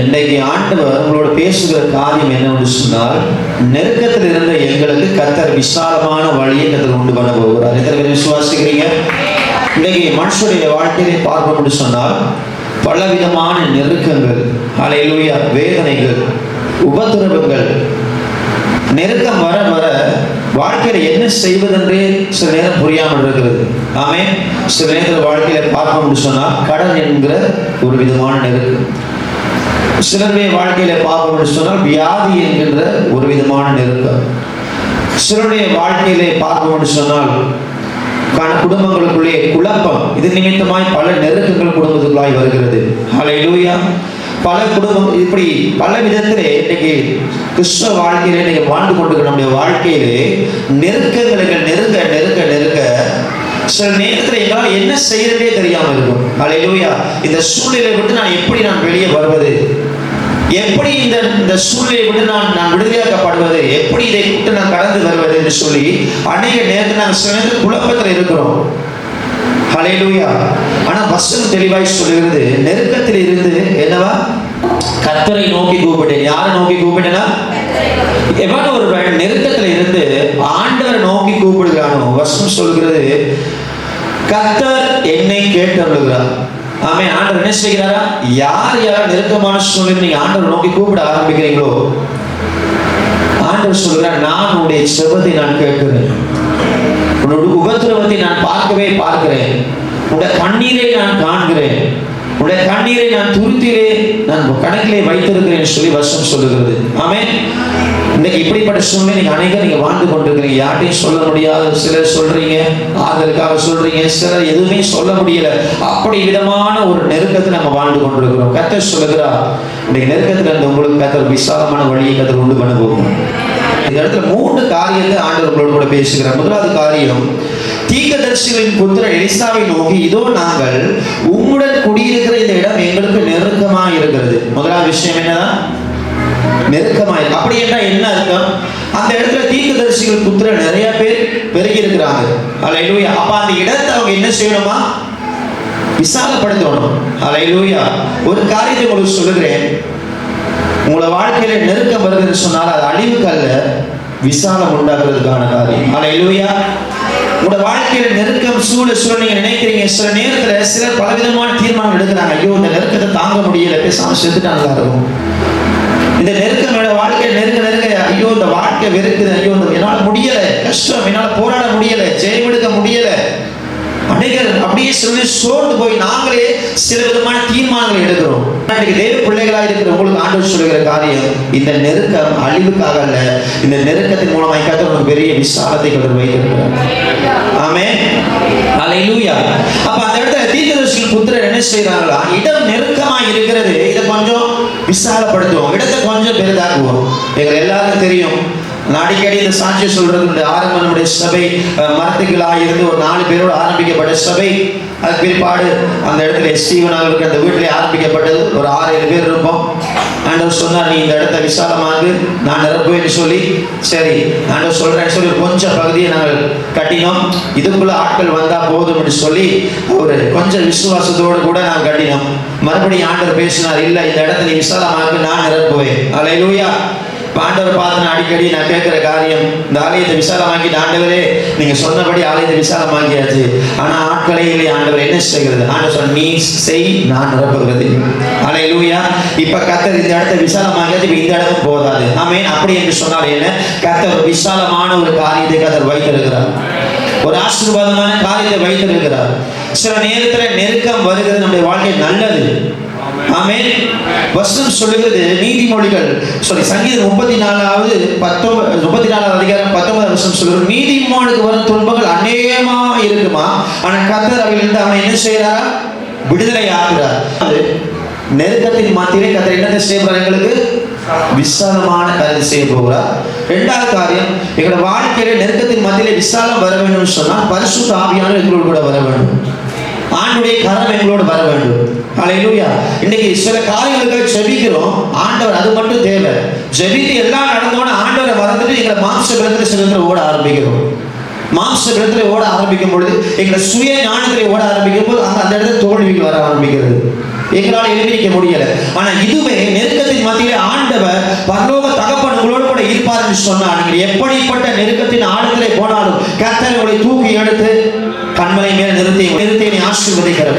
இன்றைக்கு ஆண்டவர் உங்களோட பேசுகிற காரியம் என்னவென்று சொன்னால், நெருக்கத்தில் இருந்த எங்களுக்கு கர்த்தர் விசாலமான வழியை கர்த்தர் உண்டு பண்ண போகிறார். எத்தனை பேர் விசுவாசிக்கிறீங்க? இன்றைக்கு மனுஷனுடைய வாழ்க்கையை பார்ப்போம் என்று சொன்னால், பலவிதமான நெருக்கங்கள், ஹல்லேலூயா, வேதனைகள், உபத்திரவங்கள், நெருக்கம் வர வர வாழ்க்கையில என்ன செய்வதென்றே சில நேரம் புரியாமல் இருக்கிறது. ஆமென். சில நேரத்தில் வாழ்க்கையில பார்ப்போம் என்று சொன்னால் கடன் என்கிற ஒரு விதமான நெருக்கம், சிலருடைய வாழ்க்கையில பார்ப்போம் என்று சொன்னால் வியாதி என்கின்ற ஒரு விதமான நெருக்கம், சிலருடைய வாழ்க்கையிலே பார்ப்போம் என்று சொன்னால் குடும்பங்களுக்குள்ளே குழப்பம், இது நிமித்தமாய் பல நெருக்கங்கள் குடும்பத்துக்குள்ளாய் வருகிறது. ஹல்லேலூயா. பல குடும்பம் இப்படி பல விதத்திலே இன்னைக்கு கிறிஸ்தவ வாழ்க்கையிலே இன்னைக்கு வாழ்ந்து கொண்டிருக்கிற நம்முடைய வாழ்க்கையிலே நெருக்கங்கள் நெருங்க நெருக்க நெருக்க சில நேரத்தில் எங்களால் என்ன செய்யறதே தெரியாமல் இருக்கும். ஹல்லேலூயா. இந்த சூழ்நிலை விட்டு நான் வெளியே வருவது, எப்படி இந்த சூழ்நிலை விட்டு நான் விடுதலையாக்கப்படுவது, எப்படி இதை விட்டு நான் கடந்து வருவது என்று சொல்லி அநேக நேரத்தில் நாங்கள் சில நேரத்தில் குழப்பத்தில் இருக்கிறோம். ஹல்லேலூயா. ஆனா வசனம் தெளிவாய் சொல்லுகிறது, நெருக்கத்தில் இருந்து என்னவா? கர்த்தரை நோக்கி கூப்பிட்டேன். யாரை நோக்கி கூப்பிட்டேனா? எவன் ஒரு நெருக்கத்தில் இருந்து ஆண்டவரை நோக்கி கூப்பிடுகிறானோ, வசனம் சொல்கிறது, கர்த்தர் என்னை கேட்டருளுகிறார். ஆமென். ஆண்டவர் என்ன செய்கிறாரா? யார் நெருக்கமான சூழ்நிலை நீங்க ஆண்டவர் நோக்கி கூப்பிட ஆரம்பிக்கிறீங்களோ, ஆண்டவர் சொல்கிறார், நான் உன்னுடைய செபத்தை நான் கேட்கிறேன், உன்னுடைய உபத்திரவத்தை நான் பார்க்கிறேன், உன்னுடைய கண்ணீரை நான் காண்கிறேன், உன்னுடைய கண்ணீரை நான் துருத்திலே நான் கணக்கிலே வைத்திருக்கிறேன் சொல்லி வசனம் சொல்லுகிறது. ஆமென். இன்னைக்கு இப்படிப்பட்ட சூழ்நிலை நீங்க வாழ்ந்து கொண்டிருக்கிறீங்க. யார்ட்டையும் சொல்ல முடியாது. சிலர் சொல்றீங்க, ஆதலுக்காக சொல்றீங்க, சிலர் எதுவுமே சொல்ல முடியல. அப்படி விதமான ஒரு நெருக்கத்தை நம்ம வாழ்ந்து கொண்டிருக்கிறோம். கர்த்தர் சொல்லுகிறார், இன்னைக்கு நெருக்கத்துல இருந்து உங்களுக்கு கர்த்தர் விசாலமான வழியை கர்த்தர் உண்டு பண்ண போகும். இந்த இடத்துல 3 காரியத்தை ஆண்டவர் உங்களோடு கூட பேசுகிறார். முதலாவது காரியம், தீர்க்கதரிசிகளின் புத்திரர் எலிசாவை நோக்கி, இதோ நாங்கள் உம்முடன் குடியிருக்கிற இந்த இடம் எங்களுக்கு நெருக்கமாக இருக்கிறது. முதலாவது விஷயம் என்னதான்? நெருக்கமாக. அப்படி என்றால் என்ன அர்த்தம்? அந்த இடத்துல தீர்க்கதரிசிகள் புத்திரர் நிறைய பேர் பெருகி இருக்கிறாங்க. ஹல்லேலூயா. அப்ப அந்த இடத்தை அவங்க என்ன செய்யணுமா? விசாலப்படுத்தணும். ஹல்லேலூயா. ஒரு காரியத்தை உங்களுக்கு சொல்லுகிறேன், உங்களோட வாழ்க்கையில நெருக்கம் வருதுன்னு சொன்னால் அது அழிவுக்கு அல்ல, விசாலம் உண்டாக்குறதுக்கான காரியம். ஹல்லேலூயா. உங்களோட வாழ்க்கையில நெருக்கம் சூழ நீங்க நினைக்கிறீங்க, சில நேரத்துல சிலர் பலவிதமான தீர்மானம் எடுக்கிறாங்க. ஐயோ, இந்த நெருக்கத்தை தாங்க முடியல, பேசாம செத்துட்டா நல்லா இருக்கும். இந்த நெருக்கம் வாழ்க்கையை நெருக்க ஐயோ இந்த வாழ்க்கை வெறுக்குது, ஐயோ என்னால் முடியல, கஷ்டம், என்னால் போராட முடியல, ஜெயம் எடுக்க முடியல, அநேகர் அப்படியே சொல்லி சோர்ந்து போய் நாங்களே சில விதமான தீர்மானங்களை எடுக்கிறோம். தேவ பிள்ளைகளாக இருக்கிற உங்களுக்கு ஆண்டவர் சொல்லுகிற காரியம், இந்த நெருக்கம் அழிவுக்காக அல்ல, இந்த நெருக்கத்தின் மூலமாக கர்த்தர் ஒரு பெரிய விசாலத்தை கர்த்தர் வைத்திருக்கிறார். ஆமென். ஹல்லேலூயா. அப்ப அந்த இடத்துல தீர்க்கதரிசிகள் புத்திரர் என்ன செய்யறாங்களா? இடம் நெருக்கமாக இருக்கிறது, இதை கொஞ்சம் விசாலப்படுத்துவோம், இடத்தை கொஞ்சம் பெரிதாக்குவோம். எங்களுக்கு எல்லாருக்கும் தெரியும், நான் அடிக்கடி இந்த சாட்சி சொல்றது, ஆரம்ப நம்முடைய சபை மரத்துக்களாக இருந்து ஒரு 4 பேரோடு ஆரம்பிக்கப்பட்ட சபை. அது பிற்பாடு அந்த இடத்துல ஸ்டீவன் அவருக்கு அந்த வீட்டிலே ஆரம்பிக்கப்பட்டது. ஒரு 6-7 பேர் இருப்போம். ஆண்டவர் சொன்னார், நீ இந்த இடத்த விசாலமாக நான் நிரப்புவேன்னு சொல்லி, சரி ஆண்டவர் சொல்றேன்னு சொல்லி கொஞ்சம் பகுதியை நாங்கள் கட்டினோம். இதுக்குள்ள ஆட்கள் வந்தா போதும் என்று சொல்லி ஒரு கொஞ்சம் விசுவாசத்தோடு கூட நாங்கள் கட்டினோம். மறுபடியும் ஆண்டவர் பேசினார், இல்லை இந்த இடத்த நீ விசாலமாக நான் நிரப்புவேன். ஹல்லேலூயா. ஆண்டவர் பார்த்து அடிக்கடி நான் கேட்கிற காரியம், இந்த ஆலயத்தை விசாலமாக்கி, ஆண்டவரே நீங்க சொன்னபடி ஆலயத்தை விசாலமாக்கியாச்சு, ஆனா ஆட்களே இல்லை ஆண்டவர், என்ன செய்கிறது? ஆண்டவர் சொன்ன, நீ செய், நான் நிரப்புகிறது. ஹல்லேலூயா. இப்ப கர்த்தர் இந்த இடத்தை விசாலமாக்கியாச்சு, இப்ப இந்த இடத்துக்கு போதாது. ஆமென். அப்படி என்று சொன்னால் என்ன? கர்த்தர் விசாலமான ஒரு காரியத்தை கர்த்தர் வைத்திருக்கிறார், ஒரு ஆசீர்வாதமான காரியத்தை வைத்திருக்கிறார். சில நேரத்தில் நெருக்கம் வருகிறது நம்முடைய வாழ்க்கை நல்லது. ஆமென். வசனம் சொல்லுகிறது, நீதிமொழிகள் சங்கீதம் 34வது அதிகாரம் 19வது வசனம் சொல்லுகிறது, நீதிமானுக்கு வரும் துன்பங்கள் அநேகமா இருக்குமா, ஆனா கர்த்தர் அவையிலிருந்து அவனை என்ன செய்யறாரா? விடுதலை ஆகிறார். நெருக்கத்தின் மத்தியிலே கர்த்தர் என்ன செய்யறார்? எங்களுக்கு விசாலமான காரியத்தை செய்ய போகிறார். 2வது காரியம், எங்களோட வாழ்க்கையில நெருக்கத்தின் மத்தியிலே விசாலம் வர வேண்டும் சொன்னால் பரிசுத்த ஆவியானவர் எங்களோடு கூட வர வேண்டும். ஆண்டவருடைய கரம் எங்களோடு வர வேண்டும். ஹல்லேலூயா. இன்னைக்கு சில காரியங்களுக்கு ஜெபிக்கிறோம், ஆண்டவர் அது மட்டும் தேவை. ஜெபித்து எல்லாம் நடந்தோன்னு ஆண்டவரை மறந்துட்டு எங்களை மாம்ச பலத்தில் சில ஓட ஆரம்பிக்கிறோம். மாம்ச பலத்தில் ஓட ஆரம்பிக்கும் பொழுது, எங்களை சுய ஞானத்திலே ஓட ஆரம்பிக்கும் போது அந்த இடத்துல தோல்விகள் வர ஆரம்பிக்கிறது. எங்களால் எழுதிக்க முடியல. ஆனா இதுவே நெருக்கத்தின் மத்தியிலே ஆண்டவர் பரலோக தகப்பன் உங்களோடு கூட இருப்பார் என்று சொன்னார். நீங்கள் எப்படிப்பட்ட நெருக்கத்தின் ஆழத்திலே போனாலும் கர்த்தர் உங்களை தூக்கி எடுத்து கண்மலை மேல் நிறுத்தி ஆசீர்வதிக்கிறார்.